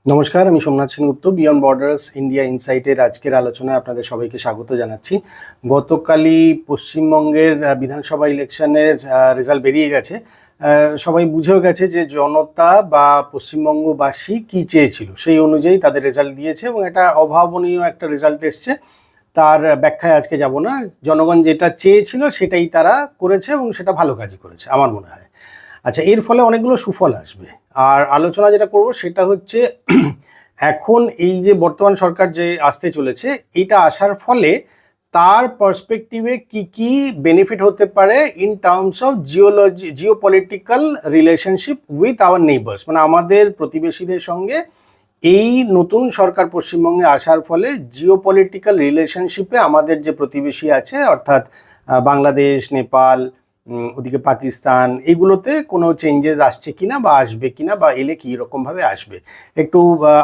নমস্কার, আমি Somnath Sengupta. Beyond borders India ইনসাইটের আজকের আলোচনায় আপনাদের সবাইকে স্বাগত জানাচ্ছি। গতকালই পশ্চিমবঙ্গের বিধানসভা ইলেকশনের রেজাল্ট বেরিয়ে গেছে। সবাই বুঝেও গেছে যে জনতা বা পশ্চিমবঙ্গবাসী কী চেয়েছিল, সেই অনুযায়ী তাদের রেজাল্ট দিয়েছে এবং এটা অভাবনীয় একটা রেজাল্ট এসছে। তার ব্যাখ্যায় আজকে যাব না। জনগণ যেটা চেয়েছিল সেটাই তারা করেছে এবং সেটা ভালো কাজই করেছে আমার মনে হয়। আচ্ছা, এর ফলে অনেকগুলো সুফল আসবে। আর আলোচনা যেটা করব সেটা হচ্ছে এখন এই যে বর্তমান সরকার যে আসতে চলেছে, এটা আসার ফলে তার পার্সপেক্টিভে কি কি বেনিফিট হতে পারে in terms of geopolitical relationship with our neighbours, মানে আমাদের প্রতিবেশীদের সঙ্গে এই নতুন সরকার পশ্চিমবঙ্গে আসার ফলে জিওপলিটিক্যাল রিলেশনশিপে আমাদের যে প্রতিবেশী আছে, অর্থাৎ বাংলাদেশ, নেপাল, ওদিকে পাকিস্তান, এগুলোতে কোনো চেঞ্জেস আসছে কিনা বা আসবে কিনা বা এলে কী রকমভাবে আসবে, একটু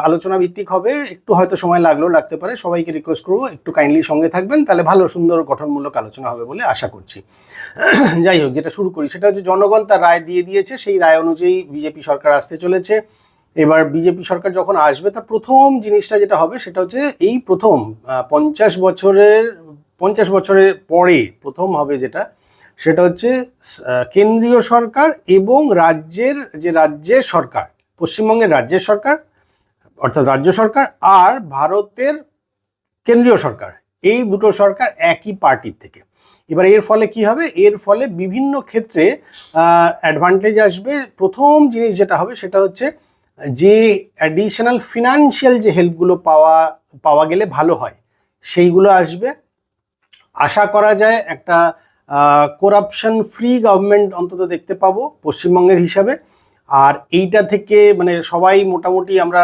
আলোচনা ভিত্তিক হবে। একটু হয়তো সময় লাগতে পারে। সবাইকে রিকোয়েস্ট করবো একটু কাইন্ডলি সঙ্গে থাকবেন, তাহলে ভালো সুন্দর গঠনমূলক আলোচনা হবে বলে আশা করছি। যাই হোক, যেটা শুরু করি সেটা হচ্ছে জনগণ তার রায় দিয়ে দিয়েছে। সেই রায় অনুযায়ী বিজেপি সরকার আসতে চলেছে। এবার বিজেপি সরকার যখন আসবে তার প্রথম জিনিসটা যেটা হবে সেটা হচ্ছে এই প্রথম 50 বছরের পরে প্রথম হবে যেটা, সেটা হচ্ছে কেন্দ্রীয় সরকার এবং রাজ্যের সরকার, পশ্চিমবঙ্গের রাজ্যের সরকার অর্থাৎ রাজ্য সরকার আর ভারতের কেন্দ্রীয় সরকার, এই দুটো সরকার একই পার্টির থেকে। এবার এর ফলে কি হবে? এর ফলে বিভিন্ন ক্ষেত্রে অ্যাডভান্টেজ আসবে। প্রথম জিনিস যেটা হবে সেটা হচ্ছে যে অ্যাডিশনাল ফিনান্সিয়াল যে হেল্পগুলো পাওয়া গেলে ভালো হয় সেইগুলো আসবে। আশা করা যায় একটা করাপশন ফ্রি গভর্নমেন্ট অন্তত দেখতে পাবো পশ্চিমবঙ্গের হিসাবে। আর এইটা থেকে মানে সবাই মোটামুটি আমরা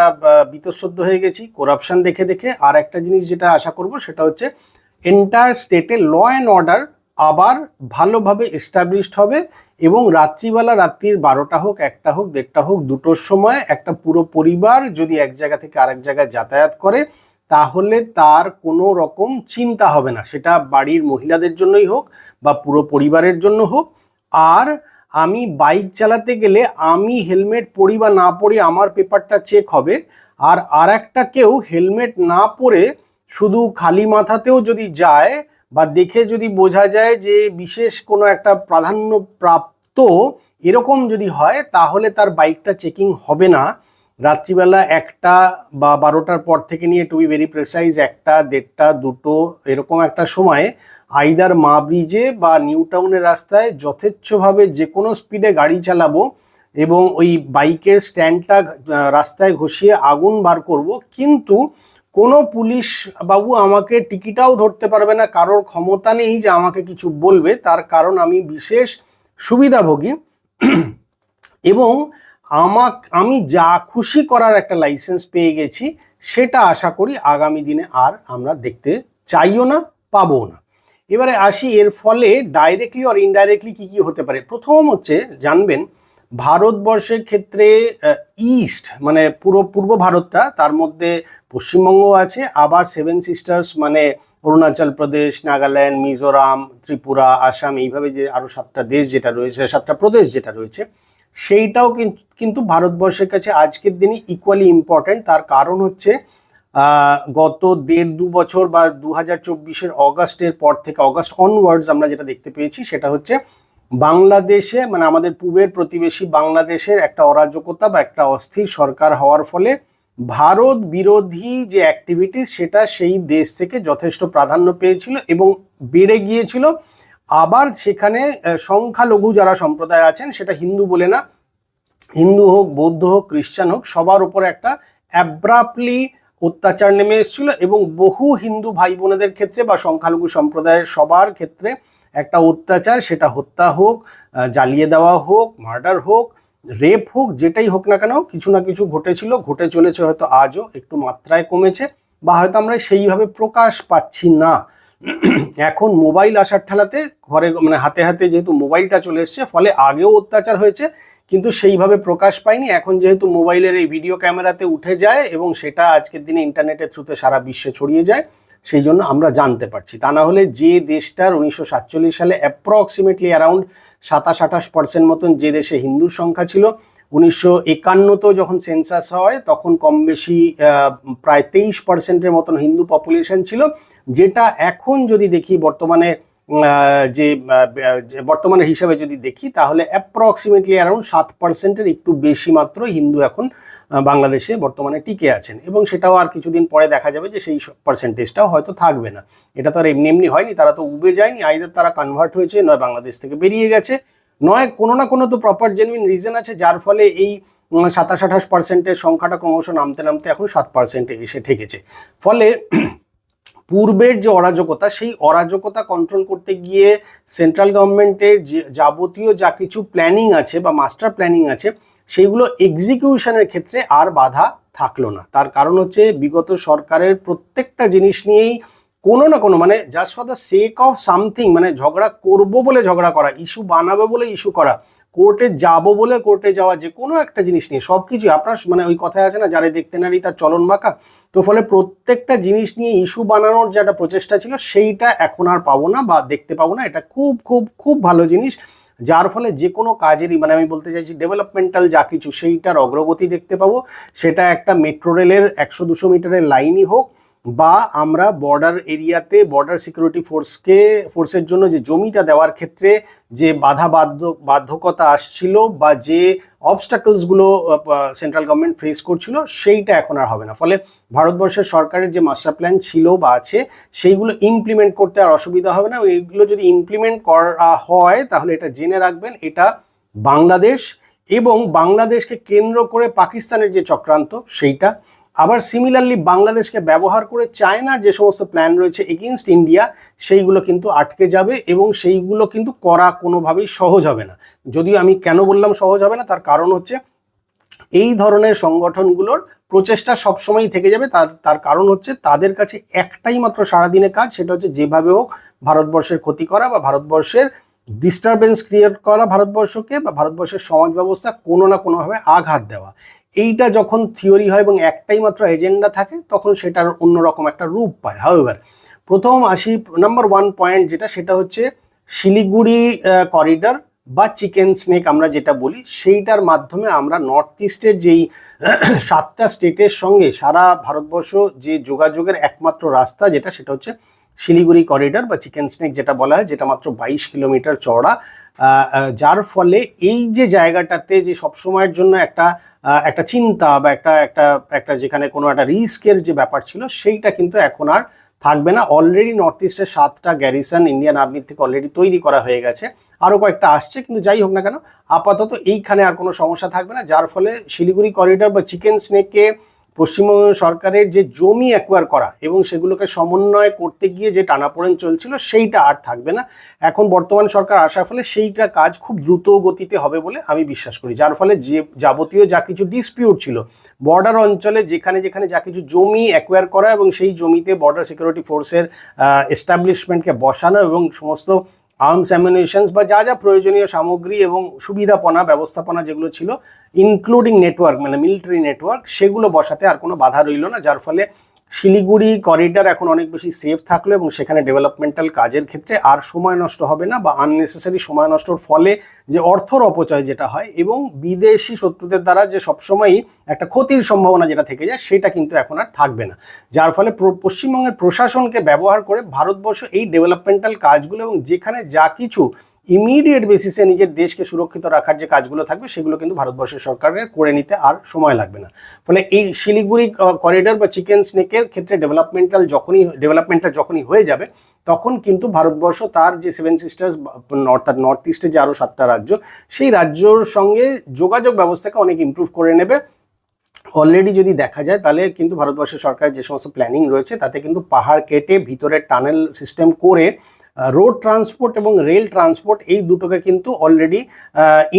বীতশ্রদ্ধ হয়ে গেছি করাপশন দেখে দেখে। আর একটা জিনিস যেটা আশা করব সেটা হচ্ছে এন্টায়ার স্টেটে ল অ্যান্ড অর্ডার আবার ভালোভাবে এস্টাবলিশড হবে এবং রাত্রিবেলা, রাত্রির 12টা হোক, 1টা হোক, 1:30টা হোক, 2টোর সময় একটা পুরো পরিবার যদি এক জায়গা থেকে আরেক জায়গায় যাতায়াত করে তাহলে তার কোনো রকম চিন্তা হবে না, সেটা বাড়ির মহিলাদের জন্যই হোক বা পুরো পরিবারের জন্য হোক। আর আমি বাইক চালাতে গেলে আমি হেলমেট পরি বা না পরি আমার পেপারটা চেক হবে। আর একটা কেউ হেলমেট না পরে শুধু খালি মাথাতেও যদি যায় বা দেখে যদি বোঝা যায় যে বিশেষ কোনো একটা প্রাধান্য প্রাপ্ত এরকম যদি হয় তাহলে তার বাইকটা চেকিং হবে না। রাত্রিবেলা 1টা বা 12টার পর থেকে নিয়ে, টু বি ভেরি প্রেসাইজ, 1টা, 1:30, 2টো এরকম একটা সময়ে আইদার মা ব্রিজে বা নিউ টাউনের রাস্তায় যথেচ্ছভাবে যে কোনো স্পিডে গাড়ি চালাবো এবং ওই বাইকের স্ট্যান্ডটা রাস্তায় ঘষিয়ে আগুন বার করব, কিন্তু কোনো পুলিশ বাবু আমাকে টিকিটাও ধরতে পারবে না। কারোর ক্ষমতা নেই যে আমাকে কিছু বলবে, তার কারণ আমি বিশেষ সুবিধাভোগী এবং আমি যা খুশি করার একটা লাইসেন্স পেয়ে গেছি। সেটা আশা করি আগামী দিনে আর আমরা দেখতে চাইও না, পাবো না। এবারে আসি এর ফলে ডাইরেক্টলি আর ইনডাইরেক্টলি কি কি হতে পারে। প্রথম হচ্ছে জানবেন ভারতবর্ষের ক্ষেত্রে ইস্ট মানে পুরো পূর্ব ভারতটা, তার মধ্যে পশ্চিমবঙ্গ আছে, আবার 7 সিস্টার্স মানে অরুণাচল প্রদেশ, নাগাল্যান্ড, মিজোরাম, ত্রিপুরা, আসাম, এইভাবে যে আরও 7টা দেশ যেটা রয়েছে, 7টা প্রদেশ যেটা রয়েছে, সেইটাও কিন্তু ভারতবর্ষের কাছে আজকের দিনে ইকুয়ালি ইম্পর্ট্যান্ট। তার কারণ হচ্ছে গত 1.5-2 বছর বা 2024-এর অগাস্টের পর থেকে, অগাস্ট অনওয়ার্ডস আমরা যেটা দেখতে পেয়েছি সেটা হচ্ছে বাংলাদেশে মানে আমাদের পূবের প্রতিবেশী বাংলাদেশের একটা অরাজকতা বা একটা অস্থির সরকার হওয়ার ফলে ভারত বিরোধী যে অ্যাক্টিভিটিস সেটা সেই দেশ থেকে যথেষ্ট প্রাধান্য পেয়েছিল এবং বেড়ে গিয়েছিল। আবার সেখানে সংখ্যালঘু যারা সম্প্রদায় আছেন, সেটা হিন্দু বলে না, হিন্দু হোক, বৌদ্ধ হোক, খ্রিস্টান হোক, সবার উপরে একটা অ্যাব্রাপ্টলি অত্যাচার নেমে এসেছিল এবং বহু হিন্দু ভাই বোনেদের ক্ষেত্রে বা সংখ্যালঘু সম্প্রদায়ের সবার ক্ষেত্রে একটা অত্যাচার, সেটা হত্যা হোক, জ্বালিয়ে দেওয়া হোক, মার্ডার হোক, রেপ হোক, যেটাই হোক না কেন কিছু না কিছু ঘটেছিল, ঘটে চলেছে। হয়তো আজও একটু মাত্রায় কমেছে বা হয়তো আমরা সেইভাবে প্রকাশ পাচ্ছি না। এখন মোবাইল আসার ঠেলাতে ঘরে মানে হাতে হাতে যেহেতু মোবাইলটা চলে এসছে, ফলে আগেও অত্যাচার হয়েছে কিন্তু সেইভাবে প্রকাশ পায়নি। এখন যেহেতু মোবাইলের এই ভিডিও ক্যামেরাতে উঠে যায় এবং সেটা আজকের দিনে ইন্টারনেটের থ্রুতে সারা বিশ্বে ছড়িয়ে যায়, সেই জন্য আমরা জানতে পারছি। তা না হলে যে দেশটার 1947 সালে অ্যাপ্রক্সিমেটলি অ্যারাউন্ড 27-28% মতন যে দেশে হিন্দুর সংখ্যা ছিল, 1951তেও যখন সেন্সাস হয় তখন কম বেশি প্রায় 23% মতন হিন্দু পপুলেশন ছিল, যেটা এখন যদি দেখি বর্তমানে যে বর্তমানের হিসাবে যদি দেখি তাহলে অ্যাপ্রক্সিমেটলি অ্যারাউন্ড 7%-এর একটু বেশি মাত্র হিন্দু এখন বাংলাদেশে বর্তমানে টিকে আছেন, এবং সেটাও আর কিছুদিন পরে দেখা যাবে যে সেই পার্সেন্টেজটাও হয়তো থাকবে না। এটা তো আর এমনি এমনি হয়নি, তারা তো উবে যায়নি, আইদার তারা কনভার্ট হয়েছে, নয় বাংলাদেশ থেকে বেরিয়ে গেছে, নয় কোনো না কোনো তো প্রপার জেনুইন রিজন আছে যার ফলে এই 27-28%-এর সংখ্যাটা ক্রমশ নামতে নামতে এখন 7%-এ এসে ঠেকেছে। ফলে পূর্বের যে অরাজকতা, সেই অরাজকতা কন্ট্রোল করতে গিয়ে সেন্ট্রাল গভর্নমেন্টের যে যাবতীয় যা কিছু প্ল্যানিং আছে বা মাস্টার প্ল্যানিং আছে সেইগুলো এক্সিকিউশনের ক্ষেত্রে আর বাধা থাকলো না। তার কারণ হচ্ছে বিগত সরকারের প্রত্যেকটা জিনিস নিয়েই কোনো না কোনো মানে just for the sake of something, মানে ঝগড়া করবো বলে ঝগড়া করা, ইস্যু বানাবে বলে ইস্যু করা, কোর্টে যাব বলে কোর্টে যাওয়া, যে কোনো একটা জিনিস নিয়ে সব কিছু আপনার মানে ওই কথায় আছে না, যারা দেখতে নারী তার চলন বাঁকা, তো ফলে প্রত্যেকটা জিনিস নিয়ে ইস্যু বানানোর যে একটা প্রচেষ্টা ছিল সেইটা এখন আর পাবো না বা দেখতে পাবো না। এটা খুব খুব খুব ভালো জিনিস, যার ফলে যে কোনো কাজেরই মানে আমি বলতে চাইছি ডেভেলপমেন্টাল যা কিছু সেইটার অগ্রগতি দেখতে পাবো। সেটা একটা মেট্রো রেলের 100-200 মিটারের লাইনই হোক, বা আমরা বর্ডার এরিয়াতে বর্ডার সিকিউরিটি ফোর্সের জন্য যে জমিটা দেওয়ার ক্ষেত্রে যে বাধ্যকতা আসছিল বা যে অবস্টাকলসগুলো সেন্ট্রাল গভর্নমেন্ট ফেস করছিল সেইটা এখন আর হবে না। ফলে ভারতবর্ষের সরকারের যে মাস্টার প্ল্যান ছিল বা আছে সেইগুলো ইমপ্লিমেন্ট করতে আর অসুবিধা হবে না। এইগুলো যদি ইমপ্লিমেন্ট করা হয় তাহলে এটা জেনে রাখবেন, এটা বাংলাদেশ এবং বাংলাদেশকে কেন্দ্র করে পাকিস্তানের যে চক্রান্ত সেইটা, আবার সিমিলারলি বাংলাদেশকে ব্যবহার করে চায়নার যে সমস্ত প্ল্যান রয়েছে এগেইনস্ট ইন্ডিয়া, সেইগুলো কিন্তু আটকে যাবে এবং সেইগুলো কিন্তু করা কোনোভাবেই সহজ হবে না। যদিও আমি কেন বললাম সহজ হবে না, তার কারণ হচ্ছে এই ধরনের সংগঠনগুলোর প্রচেষ্টা সবসময়ই থেকে যাবে। তার কারণ হচ্ছে তাদের কাছে একটাই মাত্র সারাদিনের কাজ, সেটা হচ্ছে যেভাবে হোক ভারতবর্ষের ক্ষতি করা বা ভারতবর্ষের ডিস্টারবেন্স ক্রিয়েট করা ভারতবর্ষকে, বা ভারতবর্ষের সমাজ ব্যবস্থা কোনো না কোনোভাবে আঘাত দেওয়া। এইটা যখন থিওরি হয় এবং একটাই মাত্র এজেন্ডা থাকে তখন সেটার অন্যরকম একটা রূপ পায়। হাউএভার প্রথম আসি নাম্বার 1 পয়েন্ট যেটা, সেটা হচ্ছে শিলিগুড়ি করিডর বা চিকেন স্নেক আমরা যেটা বলি, সেইটার মাধ্যমে আমরা নর্থ ইস্টের যেই 7টা স্টেটের সঙ্গে সারা ভারতবর্ষ যে যোগাযোগের একমাত্র রাস্তা যেটা, সেটা হচ্ছে শিলিগুড়ি করিডর বা চিকেন স্নেক যেটা বলা হয়, যেটা মাত্র 22 কিলোমিটার চওড়া, যার ফলে এই যে জায়গাটাতে যে সবসময়ের জন্য একটা চিন্তা বা একটা যেখানে কোনো একটা রিস্কের যে ব্যাপার ছিল সেইটা কিন্তু এখন আর থাকবে না। অলরেডি নর্থ ইস্টের 7টা গ্যারিসন ইন্ডিয়ান আর্মির থেকে অলরেডি তৈরি করা হয়ে গেছে, আরও কয়েকটা আসছে, কিন্তু যাই হোক না কেন আপাতত এইখানে আর কোনো সমস্যা থাকবে না। যার ফলে শিলিগুড়ি করিডর বা চিকেন স্নেককে পশ্চিমবঙ্গ সরকারের যে জমি অ্যাকোয়ার করা এবং সেগুলোকে সমন্বয় করতে গিয়ে যে টানাপোড়েন চলছিল সেইটা আর থাকবে না। এখন বর্তমান সরকার আসার ফলে সেইটা কাজ খুব দ্রুত গতিতে হবে বলে আমি বিশ্বাস করি। যার ফলে যে যাবতীয় যা কিছু ডিসপিউট ছিল বর্ডার অঞ্চলে, যেখানে যেখানে যা কিছু জমি অ্যাকোয়ার করা এবং সেই জমিতে বর্ডার সিকিউরিটি ফোর্সের এস্টাবলিশমেন্টকে বসানো এবং সমস্ত আর্মস অ্যামিউনিশনস বা যা যা প্রয়োজনীয় সামগ্রী এবং সুবিধাপনা ব্যবস্থাপনা যেগুলো ছিল ইনক্লুডিং নেটওয়ার্ক মানে মিলিটারি নেটওয়ার্ক, সেগুলো বসাতে আর কোনো বাধা রইল না। যার ফলে শিলিগুড়ি করিডর এখন অনেক বেশি সেফ থাকলো এবং সেখানে ডেভেলপমেন্টাল কাজের ক্ষেত্রে আর সময় নষ্ট হবে না, বা আননেসেসারি সময় নষ্টর ফলে যে অর্থর অপচয় যেটা হয় এবং বিদেশি শত্রুদের দ্বারা যে সবসময়ই একটা ক্ষতির সম্ভাবনা যেটা থেকে যায় সেটা কিন্তু এখন আর থাকবে না। যার ফলে পশ্চিমবঙ্গের প্রশাসনকে ব্যবহার করে ভারতবর্ষ এই ডেভেলপমেন্টাল কাজগুলো এবং যেখানে যা কিছু ইমিডিয়েট বেসিসে নিজের দেশকে সুরক্ষিত রাখার যে কাজগুলো থাকবে সেগুলো কিন্তু ভারতবর্ষের সরকারের করে নিতে আর সময় লাগবে না। ফলে এই শিলিগুড়ি করিডর বা চিকেন স্নেকের ক্ষেত্রে ডেভেলপমেন্টটা যখনই হয়ে যাবে তখন কিন্তু ভারতবর্ষ তার যে 7 সিস্টার্স অর্থাৎ নর্থ ইস্টে যে আরও 7টা রাজ্য, সেই রাজ্যর সঙ্গে যোগাযোগ ব্যবস্থাকে অনেক ইমপ্রুভ করে নেবে। অলরেডি যদি দেখা যায় তাহলে কিন্তু ভারতবর্ষের সরকারের যে সমস্ত প্ল্যানিং রয়েছে তাতে কিন্তু পাহাড় কেটে ভিতরে টানেল সিস্টেম করে রোড ট্রান্সপোর্ট এবং রেল ট্রান্সপোর্ট এই দুটোকে কিন্তু অলরেডি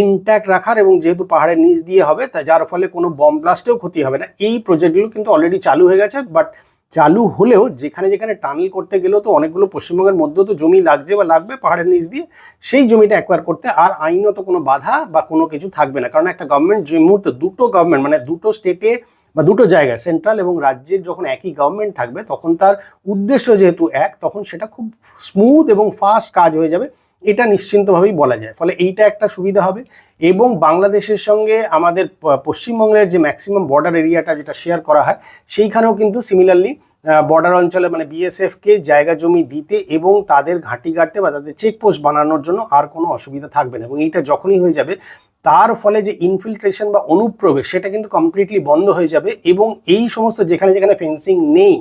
ইনট্যাক্ট রাখার, এবং যেহেতু পাহাড়ের নিচ দিয়ে হবে তা যার ফলে কোনো বম ব্লাস্টেও ক্ষতি হবে না। এই প্রজেক্টগুলো কিন্তু অলরেডি চালু হয়ে গেছে, বাট চালু হলেও যেখানে যেখানে টানেল করতে গেলেও তো অনেকগুলো পশ্চিমবঙ্গের মধ্যেও তো জমি লাগছে বা লাগবে পাহাড়ের নিচ দিয়ে, সেই জমিটা অ্যাকোয়ার করতে আর আইনত কোনো বাধা বা কোনো কিছু থাকবে না। কারণ একটা গভর্নমেন্ট যে মুহূর্তে দুটো গভর্নমেন্ট মানে দুটো স্টেটে বা দুটো জায়গায় সেন্ট্রাল এবং রাজ্যের যখন একই গভর্নমেন্ট থাকবে তখন তার উদ্দেশ্য যেহেতু এক, তখন সেটা খুব স্মুথ এবং ফাস্ট কাজ হয়ে যাবে এটা নিশ্চিন্তভাবেই বলা যায়। ফলে এইটা একটা সুবিধা হবে। এবং বাংলাদেশের সঙ্গে আমাদের পশ্চিমবঙ্গের যে ম্যাক্সিমাম বর্ডার এরিয়াটা যেটা শেয়ার করা হয়, সেইখানেও কিন্তু সিমিলারলি বর্ডার অঞ্চলে মানে বিএসএফকে জায়গা জমি দিতে এবং তাদের ঘাঁটি গাড়তে বা তাদের চেকপোস্ট বানানোর জন্য আর কোনো অসুবিধা থাকবে না। এবং এইটা যখনই হয়ে যাবে, তার ফলে যে ইনফিল্ট্রেশন বা অনুপ্রবেশ সেটা কিন্তু কমপ্লিটলি বন্ধ হয়ে যাবে। এবং এই সমস্ত যেখানে যেখানে ফেন্সিং নেই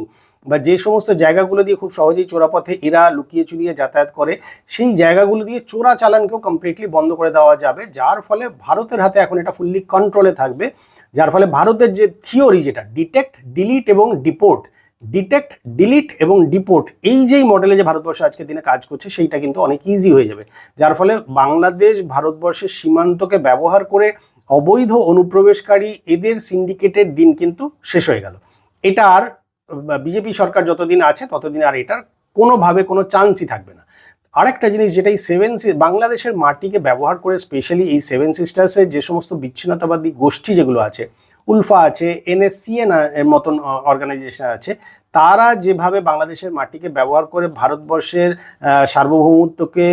বা যে সমস্ত জায়গাগুলো দিয়ে খুব সহজেই চোরাপথে এরা লুকিয়ে চুরিয়ে যাতায়াত করে, সেই জায়গাগুলো দিয়ে চোরা চালানকেও কমপ্লিটলি বন্ধ করে দেওয়া যাবে, যার ফলে ভারতের হাতে এখন এটা ফুললি কন্ট্রোলে থাকবে। যার ফলে ভারতের যে থিওরি যেটা ডিটেক্ট, ডিলিট এবং ডিপোর্ট, ডিটেক্ট, ডিলিট এবং ডিপোর্ট, এই যেই মডেলে যে ভারতবর্ষ আজকের দিনে কাজ করছে সেইটা কিন্তু অনেক ইজি হয়ে যাবে। যার ফলে বাংলাদেশ ভারতবর্ষের সীমান্তকে ব্যবহার করে অবৈধ অনুপ্রবেশকারী এদের সিন্ডিকেটের দিন কিন্তু শেষ হয়ে গেল। এটা আর বিজেপি সরকার যতদিন আছে ততদিন আর এটার কোনোভাবে কোনো চান্সই থাকবে না। আরেকটা জিনিস যেটা এই বাংলাদেশের মাটিকে ব্যবহার করে স্পেশালি এই 7 সিস্টার্সের যে সমস্ত বিচ্ছিন্নতাবাদী গোষ্ঠী যেগুলো আছে, উলফা আছে, এনএসসিএন এর মতন অর্গানাইজেশন আছে, তারা যেভাবে বাংলাদেশের মাটিকে ব্যবহার করে ভারতবর্ষের সার্বভৌমত্বকে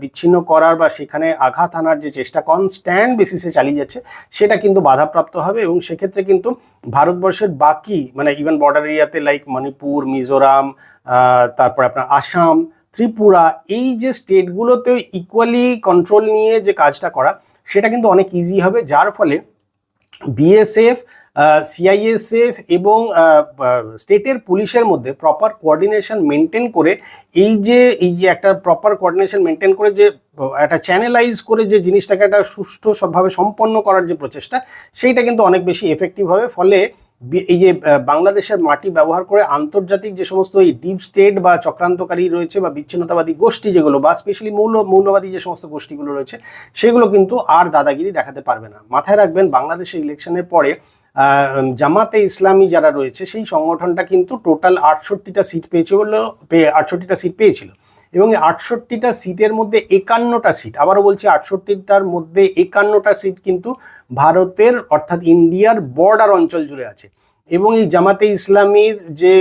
বিচ্ছিন্ন করার বা সেখানে আঘাত আনার যে চেষ্টা কনস্ট্যান্ট বেসিসে চালিয়ে যাচ্ছে, সেটা কিন্তু বাধাপ্রাপ্ত হবে। এবং সেক্ষেত্রে কিন্তু ভারতবর্ষের বাকি মানে ইভেন বর্ডার এরিয়াতে লাইক মণিপুর, মিজোরাম, তারপর আপনার আসাম, ত্রিপুরা, এই যে স্টেটগুলোতে ইকুয়ালি কন্ট্রোল নিয়ে যে কাজটা করা, সেটা কিন্তু অনেক ইজি হবে। যার ফলে বিএসএফ, সিআইএসএফ এবং স্টেটের পুলিশের মধ্যে প্রপার কোঅর্ডিনেশন মেনটেন করে এই যে একটা প্রপার কোঅর্ডিনেশন মেনটেন করে যে একটা চ্যানেলাইজ করে যে জিনিসটাকে একটা সুষ্ঠু সবভাবে সম্পন্ন করার যে প্রচেষ্টা, সেইটা কিন্তু অনেক বেশি এফেক্টিভ হবে। ফলে এই যে বাংলাদেশের মাটি ব্যবহার করে আন্তর্জাতিক যে সমস্ত এই ডিপ স্টেট বা চক্রান্তকারী রয়েছে বা বিচ্ছিন্নতাবাদী গোষ্ঠী যেগুলো বা স্পেশালি মৌলবাদী যে সমস্ত গোষ্ঠীগুলো রয়েছে, সেগুলো কিন্তু আর দাদাগিরি দেখাতে পারবে না। মাথায় রাখবেন, বাংলাদেশের ইলেকশনের পরে জামাতে ইসলামী যারা রয়েছে সেই সংগঠনটা কিন্তু টোটাল 68টা সিট পেয়েছিল এবং এই 68টা সিটের মধ্যে 51টা সিট, আবারও বলছি 68টার মধ্যে 51টা সিট কিন্তু ভারতের অর্থাৎ ইন্ডিয়ার বর্ডার অঞ্চল জুড়ে আছে। এবং এই জামাতে ইসলামীর যে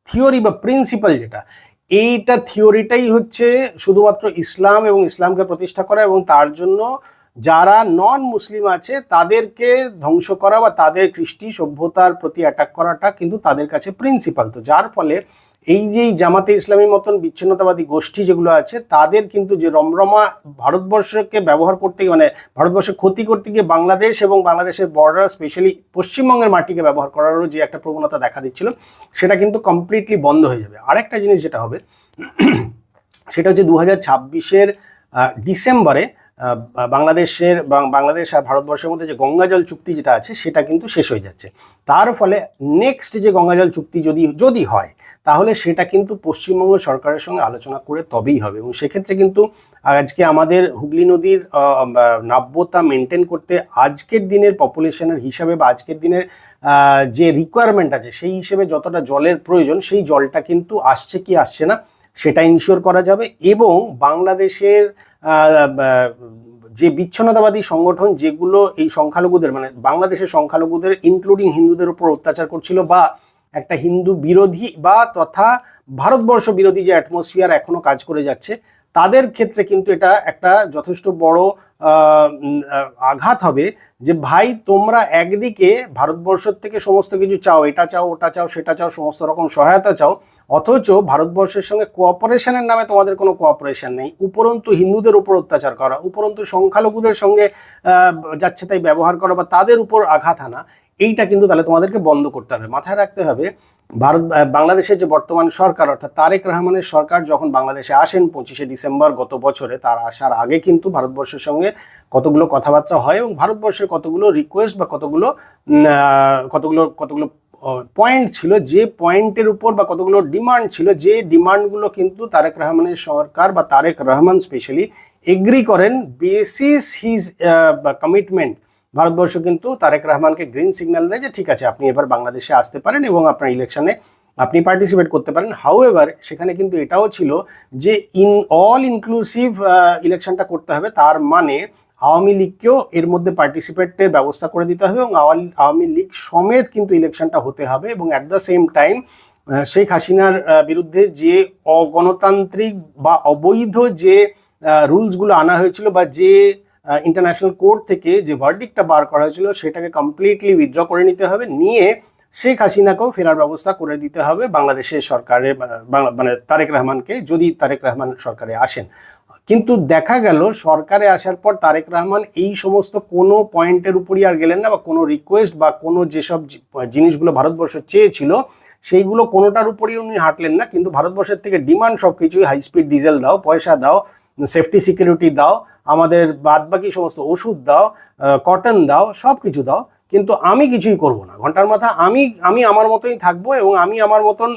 থিওরি বা প্রিন্সিপাল যেটা, এইটা থিওরিটাই হচ্ছে শুধুমাত্র ইসলাম এবং ইসলামকে প্রতিষ্ঠা করা এবং তার জন্য যারা নন মুসলিম আছে তাদেরকে ধ্বংস করা বা তাদের কৃষ্টি সভ্যতার প্রতি অ্যাটাক করাটা কিন্তু তাদের কাছে প্রিন্সিপাল। তো যার ফলে এই যে জামাতে ইসলামীর মতন বিচ্ছিন্নতাবাদী গোষ্ঠী যেগুলো আছে, তাদের কিন্তু যে রমরমা ভারতবর্ষকে ব্যবহার করতে গিয়ে মানে ভারতবর্ষের ক্ষতি করতে গিয়ে বাংলাদেশ এবং বাংলাদেশের বর্ডার স্পেশালি পশ্চিমবঙ্গের মাটিকে ব্যবহার করারও যে একটা প্রবণতা দেখা দিচ্ছিল, সেটা কিন্তু কমপ্লিটলি বন্ধ হয়ে যাবে। আরেকটা জিনিস যেটা হবে সেটা হচ্ছে 2026-এর ডিসেম্বরে বাংলাদেশ আর ভারতবর্ষের মধ্যে যে গঙ্গাজল চুক্তি যেটা আছে সেটা কিন্তু শেষ হয়ে যাচ্ছে। তার ফলে নেক্সট যে গঙ্গাজল চুক্তি যদি হয়, তাহলে সেটা কিন্তু পশ্চিমবঙ্গ সরকারের সঙ্গে আলোচনা করে তবেই হবে। এবং সেক্ষেত্রে কিন্তু আজকে আমাদের হুগলি নদীর নাব্যতা মেনটেন করতে আজকের দিনের পপুলেশনের হিসাবে বা আজকের দিনের যে রিকোয়ারমেন্ট আছে সেই হিসেবে যতটা জলের প্রয়োজন, সেই জলটা কিন্তু আসছে কি আসছে না সেটা ইনশিওর করা যাবে। এবং বাংলাদেশের যে বিচ্ছিন্নতাবাদী সংগঠন যেগুলো এই সংখ্যালঘুদের মানে বাংলাদেশের সংখ্যালঘুদের ইনক্লুডিং হিন্দুদের উপর অত্যাচার করছিল বা একটা হিন্দু বিরোধী বা তথা ভারতবর্ষ বিরোধী যে অ্যাটমসফিয়ার এখনো কাজ করে যাচ্ছে, তাদের ক্ষেত্রে কিন্তু এটা একটা যথেষ্ট বড় আঘাত হবে যে ভাই তোমরা একদিকে ভারতবর্ষের থেকে সমস্ত কিছু চাও, এটা চাও, ওটা চাও, সেটা চাও, সমস্ত রকম সহায়তা চাও, অথচ ভারতবর্ষের সঙ্গে কোঅপারেশনের নামে তোমাদের কোনো কোঅপারেশন নেই, উপরন্তু হিন্দুদের উপর অত্যাচার করা, উপরন্তু সংখ্যালঘুদের সঙ্গে যাচ্ছে তাই ব্যবহার করা বা তাদের উপর আঘাত আনা, এইটা কিন্তু তাহলে তোমাদেরকে বন্ধ করতে হবে। মাথায় রাখতে হবে বাংলাদেশের যে বর্তমান সরকার অর্থাৎ তারেক রহমানের সরকার যখন বাংলাদেশে আসেন 25শে ডিসেম্বর গত বছরে, তার আসার আগে কিন্তু ভারতবর্ষের সঙ্গে কতগুলো কথাবার্তা হয় এবং ভারতবর্ষের কতগুলো রিকোয়েস্ট বা কতগুলো পয়েন্ট ছিল, যে পয়েন্টের উপর বা কতগুলো ডিমান্ড ছিল, যে ডিমান্ডগুলো কিন্তু তারেক রহমানের সরকার বা তারেক রহমান স্পেশালি এগ্রি করেন। বেসিস হিজ কমিটমেন্ট ভারতবর্ষ কিন্তু তারেক রহমানকে গ্রিন সিগন্যাল দেয় যে ঠিক আছে আপনি এবার বাংলাদেশে আসতে পারেন এবং আপনার ইলেকশনে আপনি পার্টিসিপেট করতে পারেন। হাউএভার সেখানে কিন্তু এটাও ছিল যে অল ইনক্লুসিভ ইলেকশনটা করতে হবে, তার মানে আওয়ামী লীগকেও এর মধ্যে পার্টিসিপেটের ব্যবস্থা করে দিতে হবে এবং আওয়ামী লীগ সমেত কিন্তু ইলেকশনটা হতে হবে। এবং at the same time Sheikh হাসিনার বিরুদ্ধে যে অগণতান্ত্রিক বা অবৈধ যে রুলসগুলো আনা হয়েছিল বা যে ইন্টারন্যাশনাল কোর্ট থেকে যে ভার্ডিক্টটা বার করা হয়েছিল সেটাকে কমপ্লিটলি উইথড্র করে নিতে হবে, নিয়ে শেখ হাসিনাকেও ফেরার ব্যবস্থা করে দিতে হবে বাংলাদেশের সরকারে, মানে তারেক রহমানকে, যদি তারেক রহমান সরকারে আসেন। কিন্তু দেখা গেল সরকারে আসার পর তারেক রহমান এই সমস্ত কোনো পয়েন্টের উপরই আর গেলেন না, বা কোনো রিকোয়েস্ট বা কোনো যেসব জিনিসগুলো ভারতবর্ষ চেয়েছিল সেইগুলো কোনোটার উপরই উনি হাঁটলেন না। কিন্তু ভারতবর্ষের থেকে ডিমান্ড সব কিছুই, হাই স্পিড ডিজেল দাও, পয়সা দাও, সেফটি সিকিউরিটি দাও, আমাদের বাদবাকি সমস্ত ওষুধ দাও, কটন দাও, সব কিছু দাও, কিন্তু আমি কিছুই করব না। ঘন্টার মাথা আমি আমার মতোই থাকবো, এবং আমি আমার মতন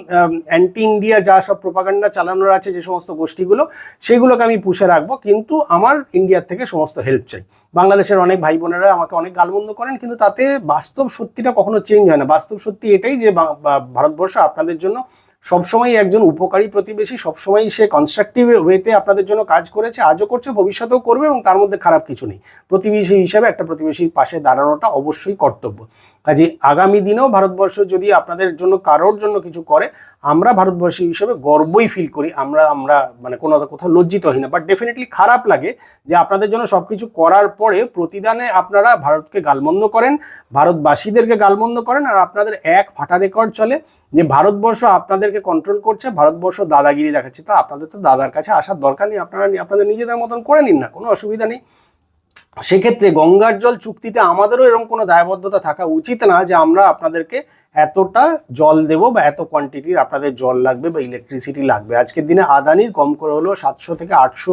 অ্যান্টি ইন্ডিয়া যা সব প্রোপাগান্ডা চালানোর আছে যে সমস্ত গোষ্ঠীগুলো, সেগুলোকে আমি পুষে রাখবো, কিন্তু আমার ইন্ডিয়ার থেকে সমস্ত হেল্প চাই। বাংলাদেশের অনেক ভাই বোনেরা আমাকে অনেক গালমন্দ করেন, কিন্তু তাতে বাস্তব সত্যিটা কখনো চেঞ্জ হয় না। বাস্তব সত্যি এটাই যে ভারতবর্ষ আপনাদের জন্য সবসময় একজন উপকারী প্রতিবেশী, সবসময় সে কনস্ট্রাকটিভ ওয়েতে আপনাদের জন্য কাজ করেছে, আজও করছে, ভবিষ্যতেও করবে, এবং তার মধ্যে খারাপ কিছু নেই। প্রতিবেশী হিসাবে একটা প্রতিবেশীর পাশে দাঁড়ানোটা অবশ্যই কর্তব্য। কাজে আগামী দিনেও ভারতবর্ষ যদি আপনাদের জন্য কারোর জন্য কিছু করে, আমরা ভারতবর্ষী হিসেবে গর্বই ফিল করি, আমরা মানে কোনো কোথাও লজ্জিত হই না। বাট ডেফিনেটলি খারাপ লাগে যে আপনাদের জন্য সব কিছু করার পরে প্রতিদানে আপনারা ভারতকে গালমন্দ করেন, ভারতবাসীদেরকে গালমন্দ করেন, আর আপনাদের এক ফাটা রেকর্ড চলে যে ভারতবর্ষ আপনাদেরকে কন্ট্রোল করছে, ভারতবর্ষ দাদাগিরি দেখাচ্ছে। তো আপনাদের তো দাদার কাছে আসার দরকার নেই, আপনারা আপনাদের নিজেদের মতন করে নিন না, কোনো অসুবিধা নেই। সেক্ষেত্রে গঙ্গার জল চুক্তিতে আমাদেরও এরকম কোনো দায়বদ্ধতা থাকা উচিত না যে আমরা আপনাদেরকে এতটা জল দেব বা এত কোয়ান্টিটির আপনাদের জল লাগবে বা ইলেকট্রিসিটি লাগবে। আজকের দিনে আদানির কম করে হলো 700 থেকে 800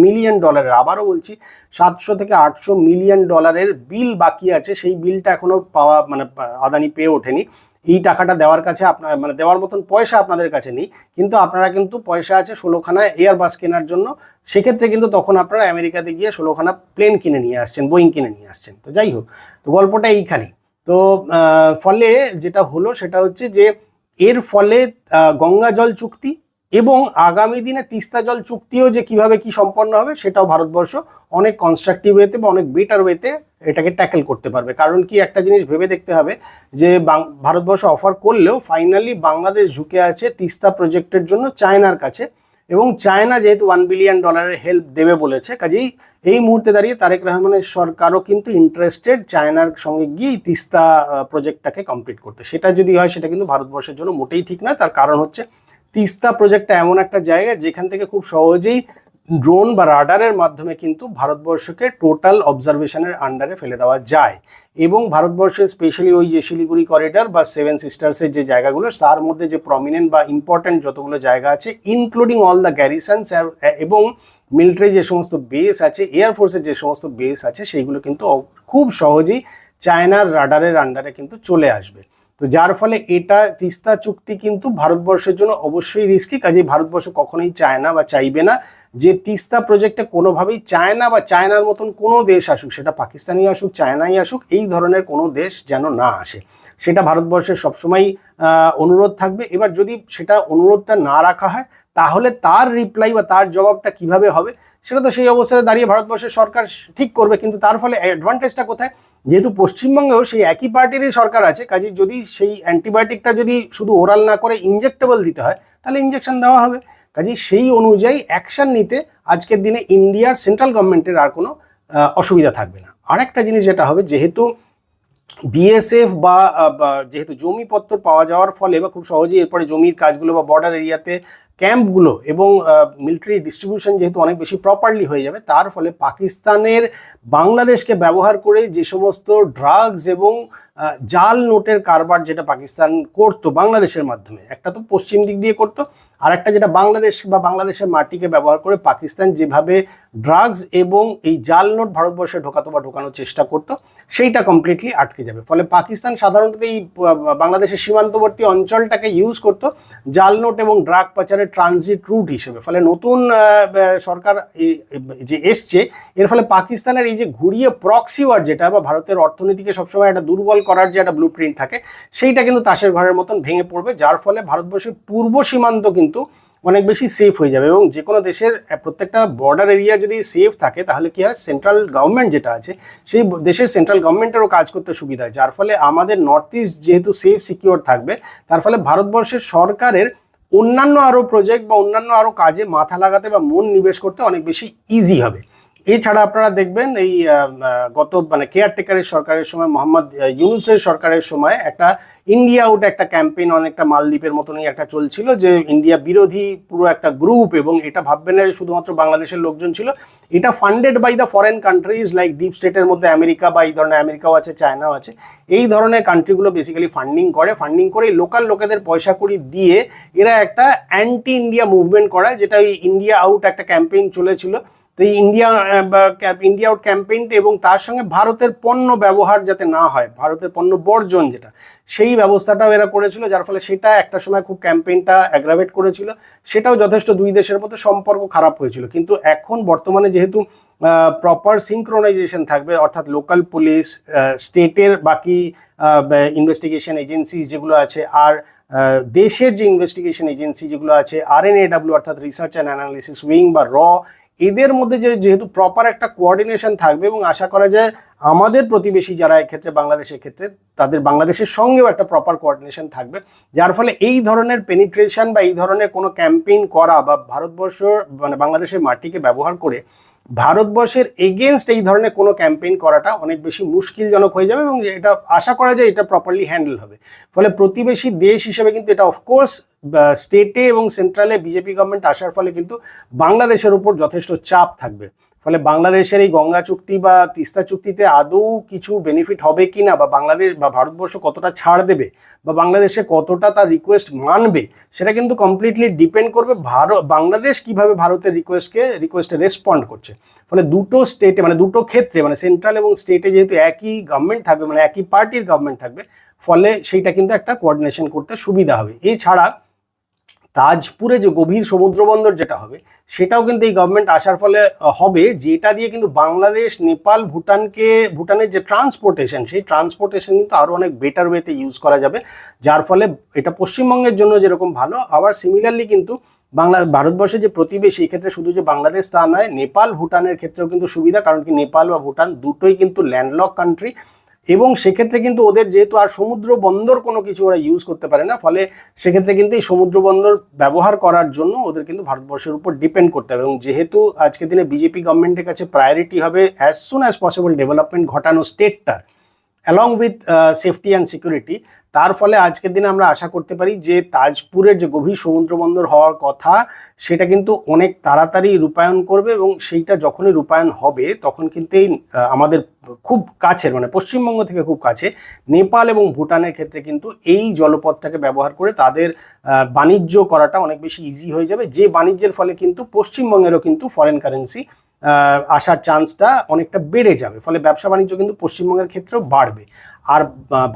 মিলিয়ন ডলারের, আবারও বলছি 700 থেকে 800 মিলিয়ন ডলারের বিল বাকি আছে। সেই বিলটা এখনো পাওয়া, মানে আদানি পেয়ে ওঠেনি। এই টাকাটা দেওয়ার কাছে আপনার, মানে দেওয়ার মতন পয়সা আপনাদের কাছে নেই, কিন্তু আপনারা কিন্তু পয়সা আছে 16খানা এয়ারবাস কেনার জন্য। সেক্ষেত্রে কিন্তু তখন আপনারা আমেরিকাতে গিয়ে 16খানা প্লেন কিনে নিয়ে আসছেন, বোয়িং কিনে নিয়ে আসছেন। তো যাই হোক, তো গল্পটা এইখানেই। তো ফলে যেটা হলো সেটা হচ্ছে যে এর ফলে গঙ্গা জল চুক্তি এবং আগামী দিনে তিস্তা জল চুক্তিও যে কিভাবে কি সম্পন্ন হবে সেটাও ভারতবর্ষ অনেক কনস্ট্রাকটিভ ওয়েতে বা অনেক বেটার ওয়েতে এটাকে ট্যাকেল করতে পারবে। কারণ কি, একটা জিনিস ভেবে দেখতে হবে যে ভারতবর্ষ অফার করলেও ফাইনালি বাংলাদেশ ঝুঁকে আছে তিস্তা প্রজেক্টের জন্য চায়নার কাছে, এবং চায়না যেহেতু $1 বিলিয়ন হেল্প দেবে বলেছে, কাজেই এই মুহূর্তে দাঁড়িয়ে তারেক রহমানের সরকারও কিন্তু ইন্টারেস্টেড চায়নার সঙ্গে গিয়ে তিস্তা প্রজেক্টটাকে কমপ্লিট করতে। সেটা যদি হয় সেটা কিন্তু ভারতবর্ষের জন্য মোটেই ঠিক নয়। তার কারণ হচ্ছে তিস্তা প্রজেক্টটা এমন একটা জায়গা যেখান থেকে খুব সহজেই ড্রোন বা রাডারের মাধ্যমে কিন্তু ভারতবর্ষকে টোটাল অবজারভেশনের আন্ডারে ফেলে দেওয়া যায়। এবং ভারতবর্ষের স্পেশালি ওই যে শিলিগুড়ি করিডর বা 7 সিস্টার্সের যে জায়গাগুলো, তার মধ্যে যে প্রমিনেন্ট বা ইম্পর্ট্যান্ট যতগুলো জায়গা আছে, ইনক্লুডিং অল দ্য গ্যারিসনস এবং মিলিটারি যে সমস্ত বেস আছে, এয়ারফোর্সের যে সমস্ত বেস আছে, সেইগুলো কিন্তু খুব সহজেই চায়নার রাডারের আন্ডারে কিন্তু চলে আসবে। তো যার ফলে এটা তিস্তা চুক্তি কিন্তু ভারতবর্ষের জন্য অবশ্যই রিস্কি। কাজেই ভারতবর্ষ কখনোই চায় না বা চাইবে না যে তিস্তা প্রজেক্টে কোনোভাবেই চায়না বা চায়নার মতন কোনো দেশ আসুক, সেটা পাকিস্তানি আসুক, চায়নাই আসুক, এই ধরনের কোনো দেশ যেন না আসে, সেটা ভারতবর্ষের সবসময় অনুরোধ থাকবে। এবার যদি সেটা অনুরোধটা না রাখা হয়, তাহলে তার রিপ্লাই বা তার জবাবটা কিভাবে হবে সেটা তো সেই অবস্থায় দাঁড়িয়ে ভারতবর্ষের সরকার ঠিক করবে। কিন্তু তার ফলে অ্যাডভান্টেজটা কোথায়? যেহেতু পশ্চিমবঙ্গেও সেই একই পার্টিরই সরকার আছে, কাজেই যদি সেই অ্যান্টিবায়োটিকটা যদি শুধু ওরাল না করে ইনজেক্টেবল দিতে হয়, তাহলে ইনজেকশন দেওয়া হবে। কাজেই সেই অনুযায়ী অ্যাকশন নিতে আজকের দিনে ইন্ডিয়ার সেন্ট্রাল গভর্নমেন্টের আর কোনো অসুবিধা থাকবে না। আরেকটা জিনিস যেটা হবে, যেহেতু বিএসএফ বা যেহেতু জমিপত্র পাওয়া যাওয়ার ফলে বা খুব সহজেই এরপরে জমির কাজগুলো বা বর্ডার এরিয়াতে ক্যাম্পগুলো এবং মিলিটারি ডিস্ট্রিবিউশন যেহেতু অনেক বেশি প্রপারলি হয়ে যাবে, তার ফলে পাকিস্তানের বাংলাদেশকে ব্যবহার করে যে সমস্ত ড্রাগস এবং জাল নোটের কারবার যেটা পাকিস্তান করতো বাংলাদেশের মাধ্যমে, একটা তো পশ্চিম দিক দিয়ে করতো, আর একটা যেটা বাংলাদেশ বা বাংলাদেশের মাটিকে ব্যবহার করে পাকিস্তান যেভাবে ড্রাগস এবং এই জাল নোট ভারতবর্ষে ঢোকাতো বা ঢোকানোর চেষ্টা করতো, সেইটা কমপ্লিটলি আটকে যাবে। ফলে পাকিস্তান সাধারণত এই বাংলাদেশের সীমান্তবর্তী অঞ্চলটাকে ইউজ করতো জাল নোট এবং ড্রাগ পাচারের ট্রানজিট রুট হিসেবে। ফলে নতুন সরকার যে এসছে, এর ফলে পাকিস্তানের এই যে ঘুরিয়ে প্রক্সি ওয়ার যেটা বা ভারতের অর্থনীতিকে সবসময় একটা দুর্বল করার যে একটা ব্লু প্রিন্ট থাকে, সেইটা কিন্তু তাসের ঘরের মতন ভেঙে পড়বে। যার ফলে ভারতবর্ষের পূর্ব সীমান্ত কিন্তু অনেক বেশি সেফ হয়ে যাবে। এবং যে কোনো দেশের প্রত্যেকটা বর্ডার এরিয়া যদি সেফ থাকে, তাহলে কি হয়, সেন্ট্রাল গভর্নমেন্ট যেটা আছে সেই দেশের সেন্ট্রাল গভর্নমেন্টেরও কাজ করতে সুবিধা হয়। যার ফলে আমাদের নর্থ ইস্ট যেহেতু সেফ সিকিউর থাকবে, তার ফলে ভারতবর্ষের সরকারের অন্যান্য আরও প্রজেক্ট বা অন্যান্য আরও কাজে মাথা লাগাতে বা মন নিবেশ করতে অনেক বেশি ইজি হবে। এছাড়া আপনারা দেখবেন এই গত মানে কেয়ারটেকারের সরকারের সময় মোহাম্মদ ইউনূসের সরকারের সময় একটা ইন্ডিয়া আউট একটা ক্যাম্পেইন অনেকটা মালদ্বীপের মতনই একটা চলছিল, যে ইন্ডিয়া বিরোধী পুরো একটা গ্রুপ, এবং এটা ভাববেন না শুধুমাত্র বাংলাদেশের লোকজন ছিল, এটা funded by the foreign countries like deep স্টেটের মধ্যে আমেরিকা বা এই ধরনের আমেরিকাও আছে, চায়নাও আছে, এই ধরনের কান্ট্রিগুলো বেসিক্যালি ফান্ডিং করে লোকাল লোকেদের পয়সা কড়ি দিয়ে এরা একটা অ্যান্টি ইন্ডিয়া মুভমেন্ট করায়, যেটা ওই ইন্ডিয়া আউট একটা ক্যাম্পেইন চলেছিল। তো এই ইন্ডিয়া আউট ক্যাম্পেইনটা এবং তার সঙ্গে ভারতের পণ্য ব্যবহার যাতে না হয়, ভারতের পণ্য বর্জন যেটা, সেই ব্যবস্থাটাও এরা করেছিল, যার ফলে সেটা একটা সময় খুব ক্যাম্পেইনটা অ্যাগ্রাভেট করেছিল, সেটাও যথেষ্ট দুই দেশের মধ্যে সম্পর্ক খারাপ হয়েছিল। কিন্তু এখন বর্তমানে যেহেতু প্রপার সিনক্রোনাইজেশন থাকবে, অর্থাৎ লোকাল পুলিশ, স্টেটের বাকি ইনভেস্টিগেশন এজেন্সি যেগুলো আছে, আর দেশের যে ইনভেস্টিগেশন এজেন্সি যেগুলো আছে, RNAW অর্থাৎ রিসার্চ অ্যান্ড অ্যানালিসিস উইং বা এদের মধ্যে যেহেতু প্রপার একটা কোঅর্ডিনেশন থাকবে, এবং আশা করা যায় আমাদের প্রতিবেশী যারা এক্ষেত্রে বাংলাদেশের ক্ষেত্রে তাদের বাংলাদেশের সঙ্গেও একটা প্রপার কোঅর্ডিনেশন থাকবে, যার ফলে এই ধরনের পেনিট্রেশন বা এই ধরনের কোনো ক্যাম্পেইন করা বা ভারতবর্ষ মানে বাংলাদেশের মাটিকে ব্যবহার করে ভারতবর্ষের এগেনস্ট এই ধরনের কোনো ক্যাম্পেইন করাটা অনেক বেশি মুশকিলজনক হয়ে যাবে, এবং এটা আশা করা যায় এটা প্রপারলি হ্যান্ডেল হবে। ফলে প্রতিবেশী দেশ হিসেবে কিন্তু এটা অফকোর্স স্টেটে এবং সেন্ট্রালে বিজেপি গভর্নমেন্ট আসার ফলে কিন্তু বাংলাদেশের উপর যথেষ্ট চাপ থাকবে। ফলে বাংলাদেশের এই গঙ্গা চুক্তি বা তিস্তা চুক্তিতে আদৌ কিছু বেনিফিট হবে কি না, বা বাংলাদেশ বা ভারতবর্ষ কতটা ছাড় দেবে, বা বাংলাদেশে কতটা তার রিকোয়েস্ট মানবে, সেটা কিন্তু কমপ্লিটলি ডিপেন্ড করবে বাংলাদেশ কিভাবে ভারতের রিকোয়েস্টে রেসপন্ড করছে। ফলে দুটো স্টেটে মানে দুটো ক্ষেত্রে মানে সেন্ট্রাল এবং স্টেটে যেহেতু একই গভর্নমেন্ট থাকবে, মানে একই পার্টির গভর্নমেন্ট থাকবে, ফলে সেইটা কিন্তু একটা কোঅর্ডিনেশন করতে সুবিধা হবে। এছাড়া তাজপুরে যে গভীর সমুদ্র বন্দর যেটা হবে, সেটাও কিন্তু এই গভর্নমেন্ট আসার ফলে হবে, যেটা দিয়ে কিন্তু বাংলাদেশ, নেপাল, ভুটানের যে ট্রান্সপোর্টেশন, সেই ট্রান্সপোর্টেশন কিন্তু আরও অনেক বেটার ওয়েতে ইউজ করা যাবে, যার ফলে এটা পশ্চিমবঙ্গের জন্য যেরকম ভালো, আবার সিমিলারলি কিন্তু ভারতবর্ষের যে প্রতিবেশী, এক্ষেত্রে শুধু যে বাংলাদেশ তা নয়, নেপাল, ভুটানের ক্ষেত্রেও কিন্তু সুবিধা, কারণ কি নেপাল বা ভুটান দুটোই কিন্তু ল্যান্ডলক কান্ট্রি, এবং সেক্ষেত্রে কিন্তু ওদের যেহেতু আর সমুদ্র বন্দর কোনো কিছু ওরা ইউজ করতে পারে না, ফলে সেক্ষেত্রে কিন্তু এই সমুদ্র বন্দর ব্যবহার করার জন্য ওদের কিন্তু ভারতবর্ষের উপর ডিপেন্ড করতে হবে। এবং যেহেতু আজকের দিনে বিজেপি গভর্নমেন্টের কাছে প্রায়োরিটি হবে as soon as possible development ঘটানো স্টেটটার along with safety and security, তার ফলে আজকের দিনে আমরা আশা করতে পারি যে তাজপুরের যে গভীর সমুদ্র বন্দর হওয়ার কথা, সেটা কিন্তু অনেক তাড়াতাড়ি রূপায়ণ করবে, এবং সেইটা যখনই রূপায়ণ হবে তখন কিন্তু এই আমাদের খুব কাছের মানে পশ্চিমবঙ্গ থেকে খুব কাছে নেপাল এবং ভুটানের ক্ষেত্রে কিন্তু এই জলপথটাকে ব্যবহার করে তাদের বাণিজ্য করাটা অনেক বেশি ইজি হয়ে যাবে, যে বাণিজ্যের ফলে কিন্তু পশ্চিমবঙ্গেরও কিন্তু ফরেন কারেন্সি আসার চান্সটা অনেকটা বেড়ে যাবে, ফলে ব্যবসা বাণিজ্য কিন্তু পশ্চিমবঙ্গের ক্ষেত্রেও বাড়বে। আর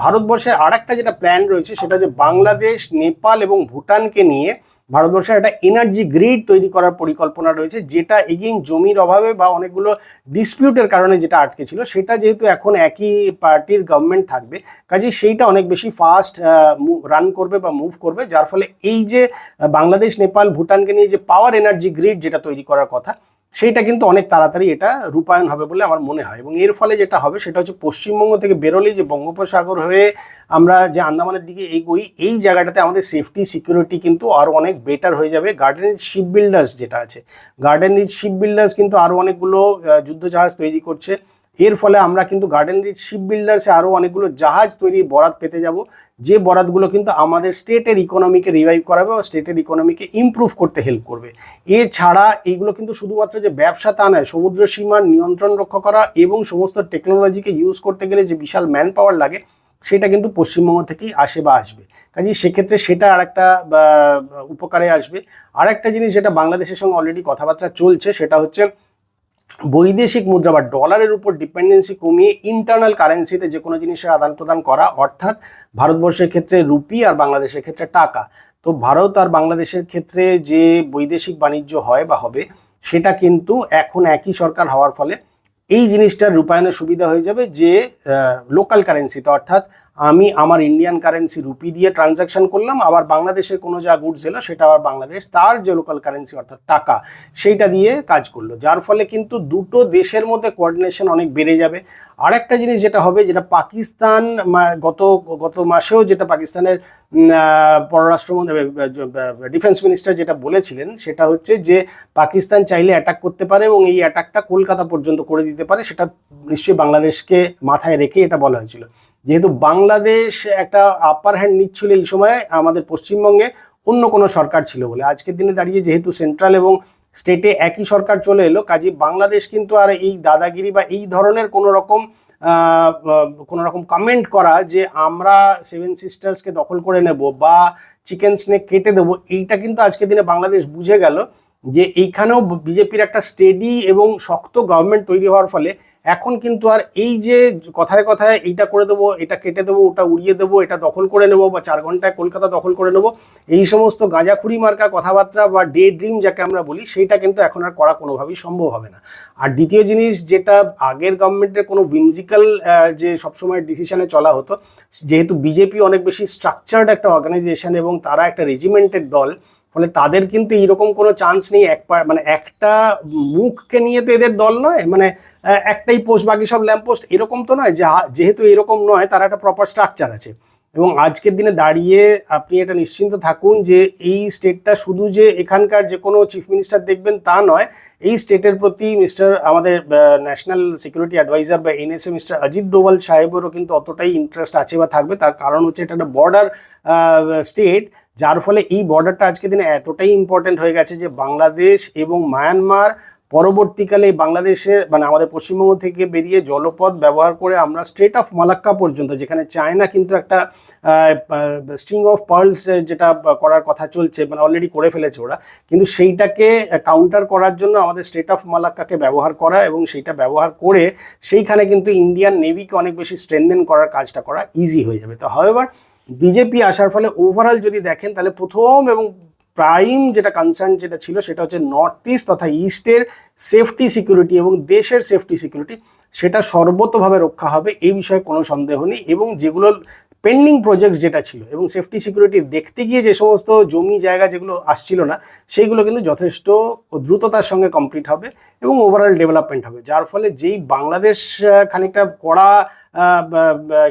ভারতবর্ষের আর একটা যেটা প্ল্যান রয়েছে, সেটা যে বাংলাদেশ, নেপাল এবং ভুটানকে নিয়ে ভারতবর্ষের একটা এনার্জি গ্রিড তৈরি করার পরিকল্পনা রয়েছে, যেটা এগেইন জমির অভাবে বা অনেকগুলো ডিসপিউটের কারণে যেটা আটকে ছিল, সেটা যেহেতু এখন একই পার্টির গভর্নমেন্ট থাকবে, কাজেই সেইটা অনেক বেশি ফাস্ট রান করবে বা মুভ করবে, যার ফলে এই যে বাংলাদেশ, নেপাল, ভুটানকে নিয়ে যে পাওয়ার এনার্জি গ্রিড যেটা তৈরি করার কথা, সেইটা কিন্তু অনেক তাড়াতাড়ি এটা রূপায়ণ হবে বলে আমার মনে হয়। এবং এর ফলে যেটা হবে সেটা হচ্ছে পশ্চিমবঙ্গ থেকে বেরোলেই যে বঙ্গোপসাগর হয়ে আমরা যে আন্দামানের দিকে এগোই, এই জায়গাটাতে আমাদের সেফটি সিকিউরিটি কিন্তু আরও অনেক বেটার হয়ে যাবে। গার্ডেন রিচ শিপ বিল্ডার্স যেটা আছে, গার্ডেন রিচ শিপ বিল্ডার্স কিন্তু আরও অনেকগুলো যুদ্ধজাহাজ তৈরি করছে, এর ফলে আমরা কিন্তু গার্ডেন রিচ শিপ বিল্ডার্সে আরও অনেকগুলো জাহাজ তৈরির বরাত পেতে যাব, যে বরাতগুলো কিন্তু আমাদের স্টেটের ইকোনমিকে রিভাইভ করাবে ও স্টেটের ইকোনমিকে ইমপ্রুভ করতে হেল্প করবে। এছাড়া এইগুলো কিন্তু শুধুমাত্র যে ব্যবসা তা নয়, সমুদ্র সীমার নিয়ন্ত্রণ রক্ষা করা এবং সমস্ত টেকনোলজিকে ইউজ করতে গেলে যে বিশাল ম্যান পাওয়ার লাগে, সেটা কিন্তু পশ্চিমবঙ্গ থেকেই আসে বা আসবে, কাজেই সেক্ষেত্রে সেটা আরেকটা উপকারে আসবে। আরেকটা জিনিস যেটা বাংলাদেশের সঙ্গে অলরেডি কথাবার্তা চলছে, সেটা হচ্ছে বৈদেশিক মুদ্রা বা ডলারের উপর ডিপেন্ডেন্সি কমিয়ে ইন্টারনাল কারেন্সিতে যে কোনো জিনিসের আদান প্রদান করা, অর্থাৎ ভারতবর্ষের ক্ষেত্রে রুপি আর বাংলাদেশের ক্ষেত্রে টাকা। তো ভারত আর বাংলাদেশের ক্ষেত্রে যে বৈদেশিক বাণিজ্য হয় বা হবে, সেটা কিন্তু এখন একই সরকার হওয়ার ফলে এই জিনিসটার রূপায়ণের সুবিধা হয়ে যাবে, যে লোকাল কারেন্সিতে, অর্থাৎ আমি আমার ইন্ডিয়ান কারেন্সি রুপি দিয়ে ট্রানজাকশন করলাম, আবার বাংলাদেশের কোনো যা গুডস এলো সেটা আবার বাংলাদেশ তার যে লোকাল কারেন্সি অর্থাৎ টাকা সেইটা দিয়ে কাজ করলো, যার ফলে কিন্তু দুটো দেশের মধ্যে কোঅর্ডিনেশন অনেক বেড়ে যাবে। আর একটা জিনিস যেটা হবে, যেটা পাকিস্তান গত মাসেও যেটা পাকিস্তানের পররাষ্ট্রমন্ত্রী ডিফেন্স মিনিস্টার যেটা বলেছিলেন, সেটা হচ্ছে যে পাকিস্তান চাইলে অ্যাটাক করতে পারে এবং এই অ্যাটাকটা কলকাতা পর্যন্ত করে দিতে পারে, সেটা নিশ্চয়ই বাংলাদেশকে মাথায় রেখে এটা বলা হয়েছিল। যেহেতু বাংলাদেশ একটা আপার হ্যান্ড নিচ্ছিল এই সময় আমাদের পশ্চিমবঙ্গে অন্য কোনো সরকার ছিল বলে, আজকের দিনে দাঁড়িয়ে যেহেতু সেন্ট্রাল এবং স্টেটে একই সরকার চলে এলো, কাজে বাংলাদেশ কিন্তু আর এই দাদাগিরি বা এই ধরনের কোনো রকম কমেন্ট করা যে আমরা সেভেন সিস্টার্সকে দখল করে নেব বা চিকেন স্নেক কেটে দেবো, এইটা কিন্তু আজকের দিনে বাংলাদেশ বুঝে গেল যে এইখানেও বিজেপির একটা স্টেডি এবং শক্ত গভর্নমেন্ট তৈরি হওয়ার ফলে এখন কিন্তু আর এই যে কথায় কথায় এইটা করে দেবো, এটা কেটে দেবো, ওটা উড়িয়ে দেবো, এটা দখল করে নেবো বা 4 ঘন্টায় কলকাতা দখল করে নেবো, এই সমস্ত গাঁজাখুরি মার্কা কথাবার্তা বা ডে ড্রিম যাকে আমরা বলি, সেইটা কিন্তু এখন আর করা কোনোভাবেই সম্ভব হবে না। আর দ্বিতীয় জিনিস, যেটা আগের গভর্নমেন্টের কোনো উইমজিক্যাল যে সবসময় ডিসিশনে চলা হতো, যেহেতু বিজেপি অনেক বেশি স্ট্রাকচার্ড একটা অর্গানাইজেশন এবং তারা একটা রেজিমেন্টেড দল, ফলে তাদের কিন্তু এইরকম কোনো চান্স নেই একটা মুখকে নিয়ে তো এদের দল নয়, একটাই পোস্ট বাকি সব ল্যাম্প পোস্ট এরকম তো নয়, যেহেতু এরকম নয়, তারা একটা প্রপার স্ট্রাকচার আছে। এবং আজকের দিনে দাঁড়িয়ে আপনি এটা নিশ্চিন্ত থাকুন যে এই স্টেটটা শুধু যে এখানকার যে কোনো চিফ মিনিস্টার দেখবেন তা নয়, এই স্টেটের প্রতি আমাদের ন্যাশনাল সিকিউরিটি অ্যাডভাইজার বা এনএসএ মিস্টার অজিত ডোভাল সাহেবেরও কিন্তু অতটাই ইন্টারেস্ট আছে বা থাকবে। তার কারণ হচ্ছে এটা একটা বর্ডার স্টেট, যার ফলে এই বর্ডারটা আজকের দিনে এতটাই ইম্পর্টেন্ট হয়ে গেছে যে বাংলাদেশ এবং মায়ানমার পরবর্তীকালে বাংলাদেশের আমাদের পশ্চিমবঙ্গ থেকে বেরিয়ে জলপথ ব্যবহার করে আমরা স্ট্রেট অফ মালাক্কা পর্যন্ত, যেখানে চায়না কিন্তু একটা স্ট্রিং অফ পার্লস যেটা করার কথা চলছে, অলরেডি করে ফেলেছে ওরা, কিন্তু সেইটাকে কাউন্টার করার জন্য আমাদের স্ট্রেট অফ মালাক্কাকে ব্যবহার করা এবং সেইটা ব্যবহার করে সেইখানে কিন্তু ইন্ডিয়ান নেভিকে অনেক বেশি স্ট্রেনথেন করার কাজটা করা ইজি হয়ে যাবে। তো হাওয়েভার বিজেপি আসার ফলে ওভারঅল যদি দেখেন, তাহলে প্রথম এবং প্রাইম যেটা কনসার্ন যেটা ছিল সেটা হচ্ছে নর্থ ইস্ট তথা ইস্টের সেফটি সিকিউরিটি এবং দেশের সেফটি সিকিউরিটি, সেটা সর্বতোভাবে রক্ষা হবে, এই বিষয়ে কোনো সন্দেহ নেই। এবং যেগুলো পেন্ডিং প্রজেক্ট যেটা ছিল এবং সেফটি সিকিউরিটি দেখতে গিয়ে যে সমস্ত জমি জায়গা যেগুলো আসছিল না, সেইগুলো কিন্তু যথেষ্ট দ্রুততার সঙ্গে কমপ্লিট হবে এবং ওভারঅল ডেভেলপমেন্ট হবে, যার ফলে যেই বাংলাদেশ খানিকটা কড়া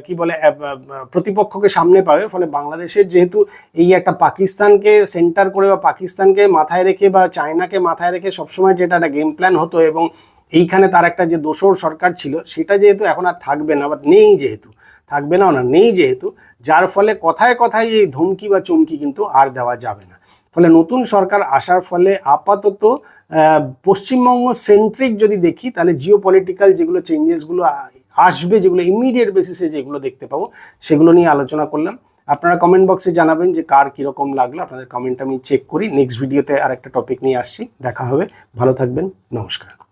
কি বলে প্রতিপক্ষকে সামনে পাবে, ফলে বাংলাদেশের যেহেতু এই একটা পাকিস্তানকে সেন্টার করে বা পাকিস্তানকে মাথায় রেখে বা চায়নাকে মাথায় রেখে সবসময় যেটা একটা গেম প্ল্যান হতো এবং এইখানে তার একটা যে দোসর সরকার ছিল, সেটা যেহেতু এখন আর থাকবে না বা নেই, যেহেতু যার ফলে কথায় কথায় এই ধমকি বা চমকি কিন্তু আর দেওয়া যাবে না। ফলে নতুন সরকার আসার ফলে আপাতত পশ্চিমবঙ্গ সেন্ট্রিক যদি দেখি, তাহলে জিওপলিটিক্যাল যেগুলো চেঞ্জেসগুলো আসবে, যেগুলো ইমিডিয়েট বেসিসে যেগুলো দেখতে পাবো, সেগুলো নিয়ে আলোচনা করলাম। আপনারা কমেন্ট বক্সে জানাবেন যে কার কীরকম লাগলো, আপনাদের কমেন্ট আমি চেক করি। নেক্সট ভিডিওতে আর একটা টপিক নিয়ে আসছি, দেখা হবে, ভালো থাকবেন, নমস্কার।